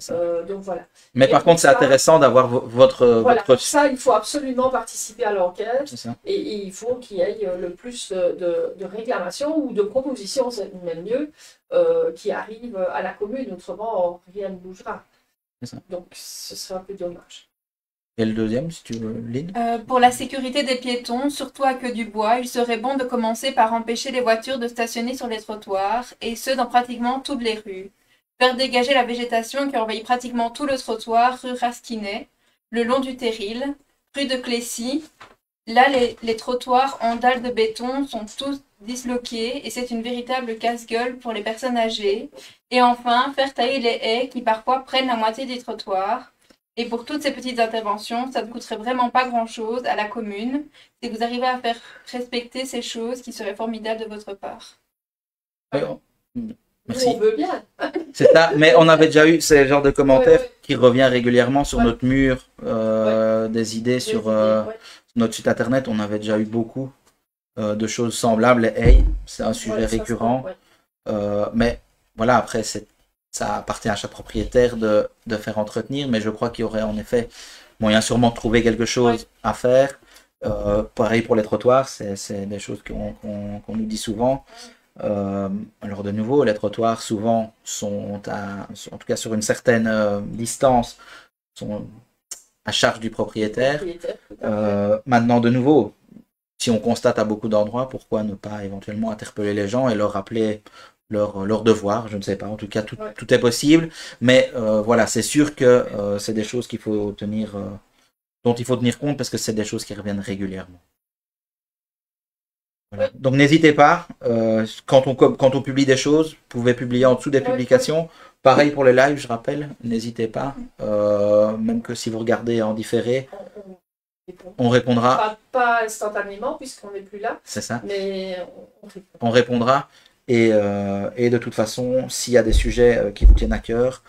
Donc voilà. Mais et par contre, c'est intéressant d'avoir voilà, votre... ça, il faut absolument participer à l'enquête Ça. et il faut qu'il y ait le plus de réclamations ou de propositions, c'est même mieux, qui arrivent à la commune, autrement rien ne bougera. Donc ce serait un peu dommage. Et le deuxième, si tu veux, Lynn? Pour la sécurité des piétons, surtout à Queue du Bois, il serait bon de commencer par empêcher les voitures de stationner sur les trottoirs, et ce dans pratiquement toutes les rues. Faire dégager la végétation qui envahit pratiquement tout le trottoir, rue Rasquinet, le long du Terril, rue de Clécy. Là, les trottoirs en dalles de béton sont tous disloqués et c'est une véritable casse-gueule pour les personnes âgées. Et enfin, faire tailler les haies qui parfois prennent la moitié du trottoir. Et pour toutes ces petites interventions, ça ne coûterait vraiment pas grand-chose à la commune. Si vous arrivez à faire respecter ces choses qui seraient formidables de votre part. Oui, merci. Nous, on veut bien. C'est ça, mais on avait déjà eu ce genre de commentaires qui revient régulièrement sur notre mur, des idées sur notre site internet. On avait déjà eu beaucoup de choses semblables. Les haies, c'est un sujet récurrent. Mais voilà, après, ça appartient à chaque propriétaire de faire entretenir, mais je crois qu'il y aurait en effet moyen sûrement de trouver quelque chose à faire. Pareil pour les trottoirs, c'est des choses qu'on nous dit souvent. Alors de nouveau, les trottoirs souvent sont en tout cas sur une certaine distance, sont à charge du propriétaire. Maintenant de nouveau, si on constate à beaucoup d'endroits, pourquoi ne pas éventuellement interpeller les gens et leur rappeler leur devoir, je ne sais pas, en tout cas tout est possible, mais voilà, c'est sûr que c'est des choses qu'il faut dont il faut tenir compte parce que c'est des choses qui reviennent régulièrement. Voilà. Donc n'hésitez pas, quand on publie des choses, vous pouvez publier en dessous des publications. Pareil pour les lives, je rappelle, n'hésitez pas, même que si vous regardez en différé, on répondra. Pas instantanément puisqu'on n'est plus là. C'est ça. Mais on répondra. Et de toute façon, s'il y a des sujets qui vous tiennent à cœur,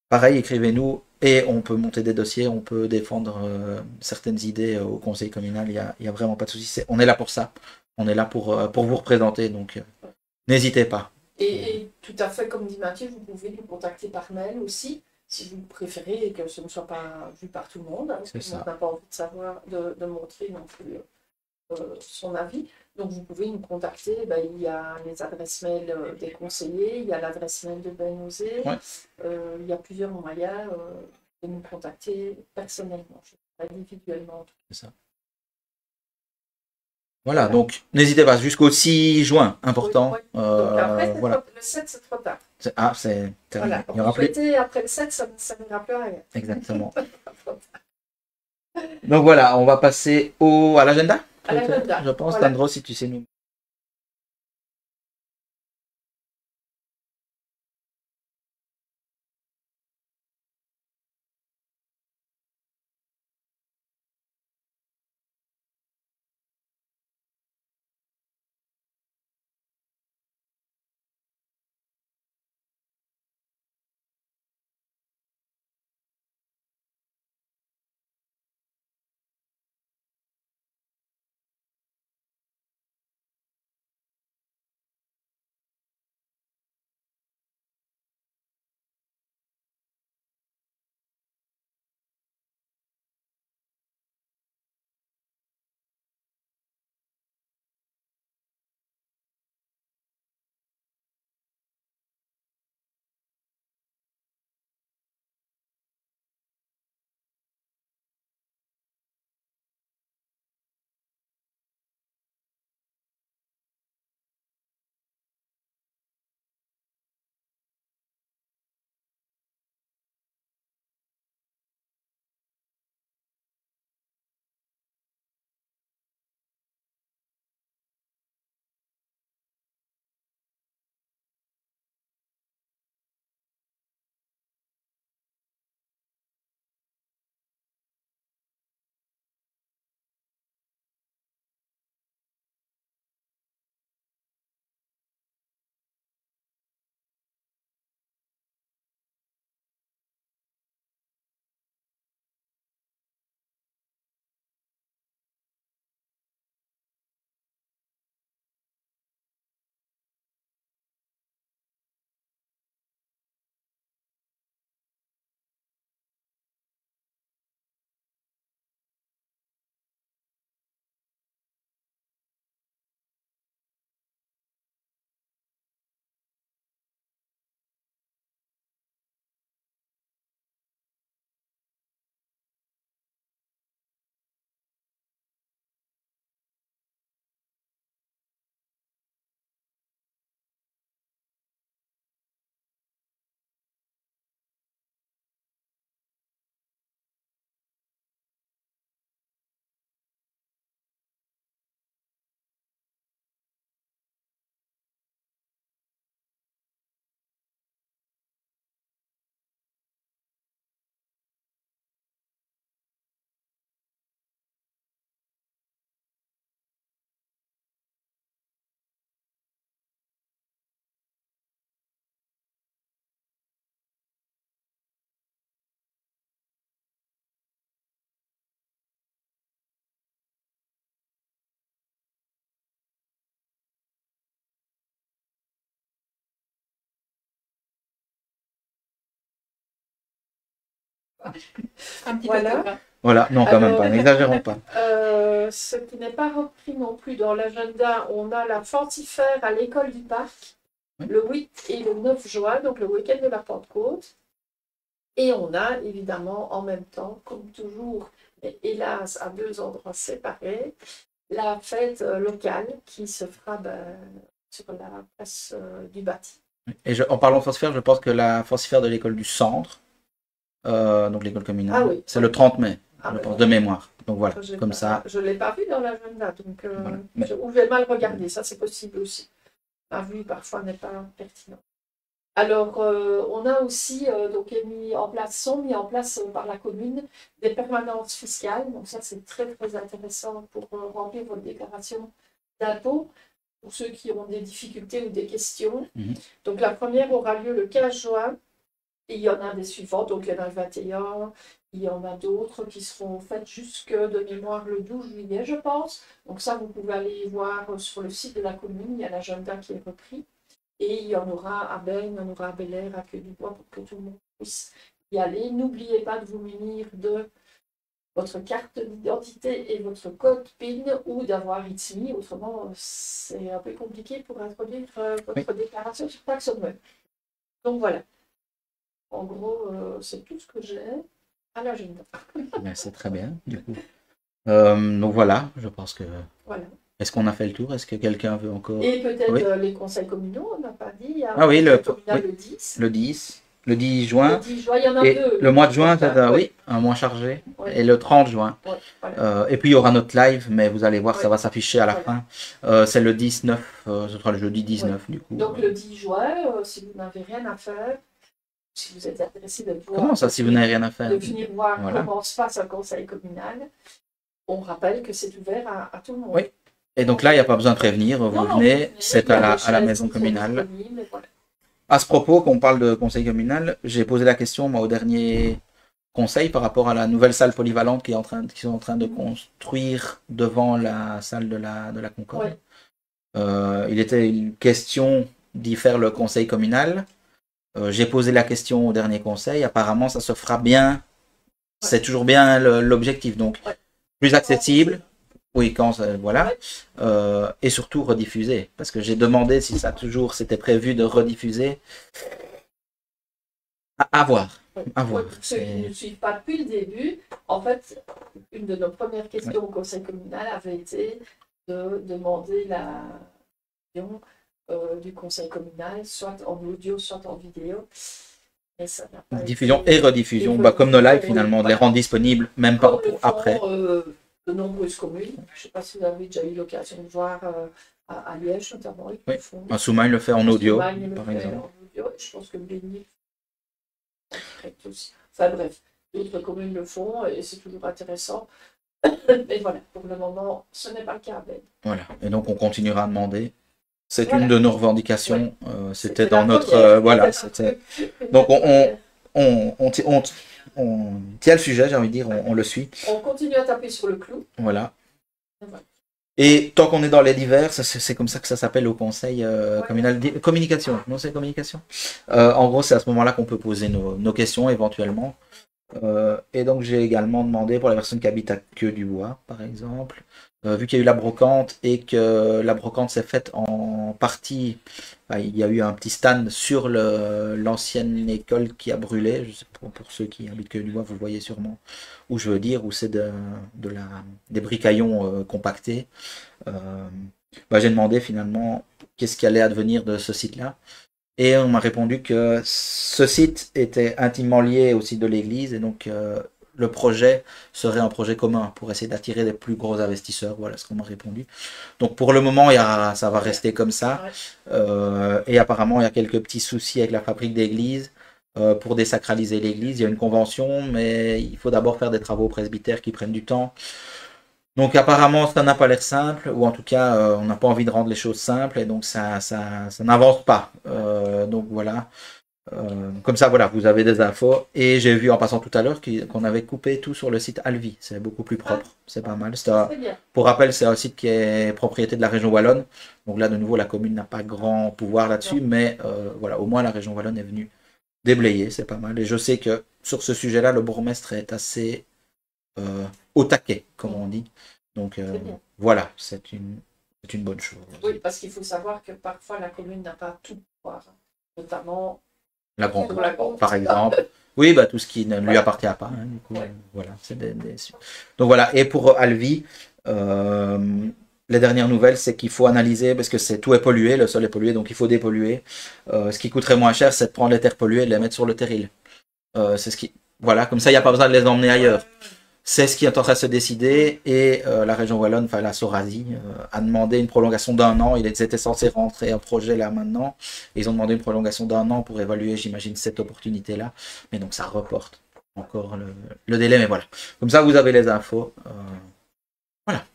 pareil, écrivez-nous et on peut monter des dossiers, on peut défendre certaines idées au conseil communal. Il y a vraiment pas de souci. On est là pour ça. On est là pour vous représenter, donc n'hésitez pas. Et tout à fait, comme dit Mathieu, vous pouvez nous contacter par mail aussi, si vous préférez et que ce ne soit pas vu par tout le monde. Hein, on n'a pas envie de savoir, de montrer non plus son avis. Donc vous pouvez nous contacter. Il y a les adresses mail des conseillers, il y a l'adresse mail de Benozé. Il y a plusieurs moyens de nous contacter personnellement, individuellement. C'est ça. Voilà, donc n'hésitez pas, jusqu'au 6 juin, important. Donc après, le 7, c'est trop tard. C'est terminé. Voilà. Il y aura plus... Après le 7, ça n'ira plus à rien. Exactement. Donc voilà, on va passer à l'agenda. À l'agenda. Je pense, Tandro, si tu sais nous Un petit Voilà. autographe. Voilà, non, quand même pas, n'exagérons pas. Ce qui n'est pas repris non plus dans l'agenda, on a la fantifère à l'école du parc, Oui. le 8 et le 9 juin, donc le week-end de la Pentecôte. Et on a évidemment en même temps, comme toujours, mais hélas à 2 endroits séparés, la fête locale qui se fera sur la place du bâti. Et en parlant de forcifère, je pense que la forcifère de l'école du centre, donc l'école communale, Ah oui. c'est le 30 mai, je ben, pense, de mémoire. Donc voilà, je comme ça. Je ne l'ai pas vu dans l'agenda, donc Voilà. Mais- ou j'ai mal regardé, ça c'est possible aussi. Ma vue parfois n'est pas pertinente. Alors, on a aussi sont mis en place par la commune des permanences fiscales. Donc ça, c'est très, très intéressant pour remplir votre déclaration d'impôt, pour ceux qui ont des difficultés ou des questions. Mhm. Donc la première aura lieu le 15 juin. Et il y en a des suivantes, donc il y en a le 21, il y en a d'autres qui seront faites jusque de mémoire le 12 juillet, je pense. Donc ça, vous pouvez aller voir sur le site de la commune, il y a l'agenda qui est repris. Et il y en aura à Beynes, il y en aura à Bel-Air, à Queue-du-Bois, pour que tout le monde puisse y aller. N'oubliez pas de vous munir de votre carte d'identité et votre code PIN ou d'avoir ITSMI. Autrement, c'est un peu compliqué pour introduire votre déclaration sur Taxonweb. Donc voilà. En gros, c'est tout ce que j'ai à l'agenda. C'est très bien, du coup. Donc voilà, je pense que... Voilà. Est-ce qu'on a fait le tour? Est-ce que quelqu'un veut encore... Et peut-être Oui. Les conseils communaux, on n'a pas dit. Il y a Ah oui, un conseil communal oui, le 10. le 10 juin. Le 10 juin, il y en a Et deux. le mois de juin, Enfin, oui, un mois chargé. Oui. Et le 30 juin. Ouais, voilà. Et puis il y aura notre live, mais vous allez voir, Ouais. ça va s'afficher à la Voilà. fin. C'est le 19, ce sera le jeudi 19 du coup. Donc le 10 juin, si vous n'avez rien à faire, si vous êtes intéressé de voir, Comment ça, si vous n'avez rien à faire? de venir voir Voilà. comment se passe un conseil communal, on rappelle que c'est ouvert à tout le monde. Oui. Et donc là, il n'y a pas besoin de prévenir, vous Non, venez, c'est il y a à des la chaises maison qui sont communale. disponibles, et voilà. À ce propos, qu'on parle de conseil communal, j'ai posé la question moi, au dernier conseil par rapport à la nouvelle salle polyvalente qu'ils sont en train de construire devant la salle de la Concorde. Ouais. Il était une question d'y faire le conseil communal. J'ai posé la question au dernier conseil. Apparemment, ça se fera bien. Ouais. C'est toujours bien l'objectif. Donc, plus accessible. Oui, voilà. Ouais. Et surtout rediffuser. Parce que j'ai demandé si ça toujours c'était prévu de rediffuser. À voir. À voir. Pour ceux qui ne suivent pas depuis le début, en fait, une de nos premières questions au conseil communal avait été de demander la du conseil communal, soit en audio, soit en vidéo. Et ça n'a pas diffusion été... et rediffusion, comme nos lives finalement, de les rendre disponibles, même pas pour après. De nombreuses communes. Je ne sais pas si vous avez déjà eu l'occasion de voir à Liège notamment. Oui. À Soumagne le fait en audio, par exemple. En audio. Je pense que Béni aussi. Enfin bref, d'autres communes le font et c'est toujours intéressant. Mais voilà, pour le moment, ce n'est pas le cas à Beynes. Voilà, et donc on continuera à demander. C'est une de nos revendications. C'était dans notre... première. Voilà, c'était... Donc on tient le sujet, j'ai envie de dire, on le suit. On continue à taper sur le clou. Voilà. Et tant qu'on est dans les divers, c'est comme ça que ça s'appelle au conseil communal. Communication, non, c'est communication. En gros, c'est à ce moment-là qu'on peut poser nos questions éventuellement. Et donc j'ai également demandé pour les personnes qui habitent à Queue-du-Bois, par exemple, vu qu'il y a eu la brocante et que la brocante s'est faite en partie, il y a eu un petit stand sur l'ancienne école qui a brûlé. Je sais pas, pour ceux qui habitent Queue-du-Bois, vous voyez sûrement où je veux dire, où c'est des bricaillons compactés. J'ai demandé finalement qu'est-ce qui allait advenir de ce site-là. Et on m'a répondu que ce site était intimement lié au site de l'église et donc le projet serait un projet commun pour essayer d'attirer des plus gros investisseurs. Voilà ce qu'on m'a répondu. Donc pour le moment, ça va rester comme ça. Et apparemment, il y a quelques petits soucis avec la fabrique d'église pour désacraliser l'église. Il y a une convention, mais il faut d'abord faire des travaux presbytères qui prennent du temps. Donc apparemment ça n'a pas l'air simple, ou en tout cas on n'a pas envie de rendre les choses simples, et donc ça n'avance pas. Donc voilà, comme ça voilà, vous avez des infos. Et j'ai vu en passant tout à l'heure qu'on avait coupé tout sur le site Alvi, c'est beaucoup plus propre, c'est pas mal. Pour rappel, c'est un site qui est propriété de la région Wallonne, donc là de nouveau la commune n'a pas grand pouvoir là-dessus, mais voilà, au moins la région Wallonne est venue déblayer, c'est pas mal. Et je sais que sur ce sujet-là, le bourgmestre est assez au taquet, comme on dit. Donc voilà, c'est une bonne chose. Oui, parce qu'il faut savoir que parfois la commune n'a pas tout pouvoir, notamment la grande, sur la grande, par exemple. Oui, bah, tout ce qui ne lui appartient pas. Hein, du coup, voilà, c'est Donc voilà, et pour Alvi, les dernières nouvelles, c'est qu'il faut analyser, parce que tout est pollué, le sol est pollué, donc il faut dépolluer. Ce qui coûterait moins cher, c'est de prendre les terres polluées et de les mettre sur le terril. C'est ce qui... Voilà, comme ça, il n'y a pas besoin de les emmener ailleurs. C'est ce qui est en train de se décider, et la région wallonne, enfin la Sorasie, a demandé une prolongation d'1 an. Ils étaient censés rentrer un projet là maintenant. Ils ont demandé une prolongation d'1 an pour évaluer, j'imagine, cette opportunité-là. Mais donc ça reporte encore le délai, mais voilà. Comme ça, vous avez les infos. Voilà.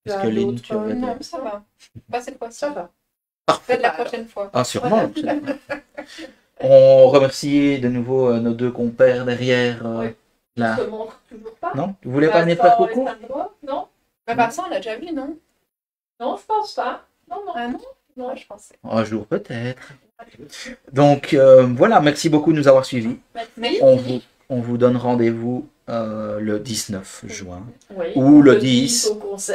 Est-ce que Lynn, tu avais non, ça va. Pas cette fois, ça va. Parfait. Peut-être la prochaine fois. Ah, sûrement. On remercie de nouveau nos deux compères derrière. Là. Ils se montrent toujours pas. Non? Vous voulez pas venir faire coucou? Non. Bah, ça, on l'a déjà vu, non? Non, je pense pas. Non. Ah non? Non, je pensais. Un jour peut-être. Donc voilà, merci beaucoup de nous avoir suivis. Merci. On vous donne rendez-vous le 19 juin. Oui, ou le 10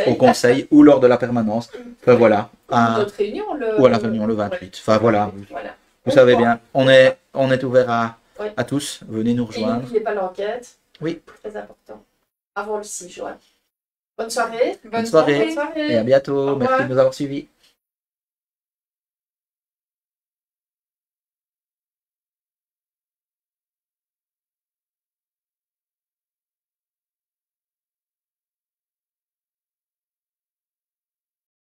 au conseil ou lors de la permanence. Enfin voilà. Notre réunion ou à la réunion le 28. Enfin voilà. Voilà. Vous savez bien, on est ouvert à tous. Venez nous rejoindre. Et n'oubliez pas l'enquête. Oui. Très important. Avant le 6 juin. Bonne soirée. Bonne soirée. Et à bientôt. Merci de nous avoir suivis.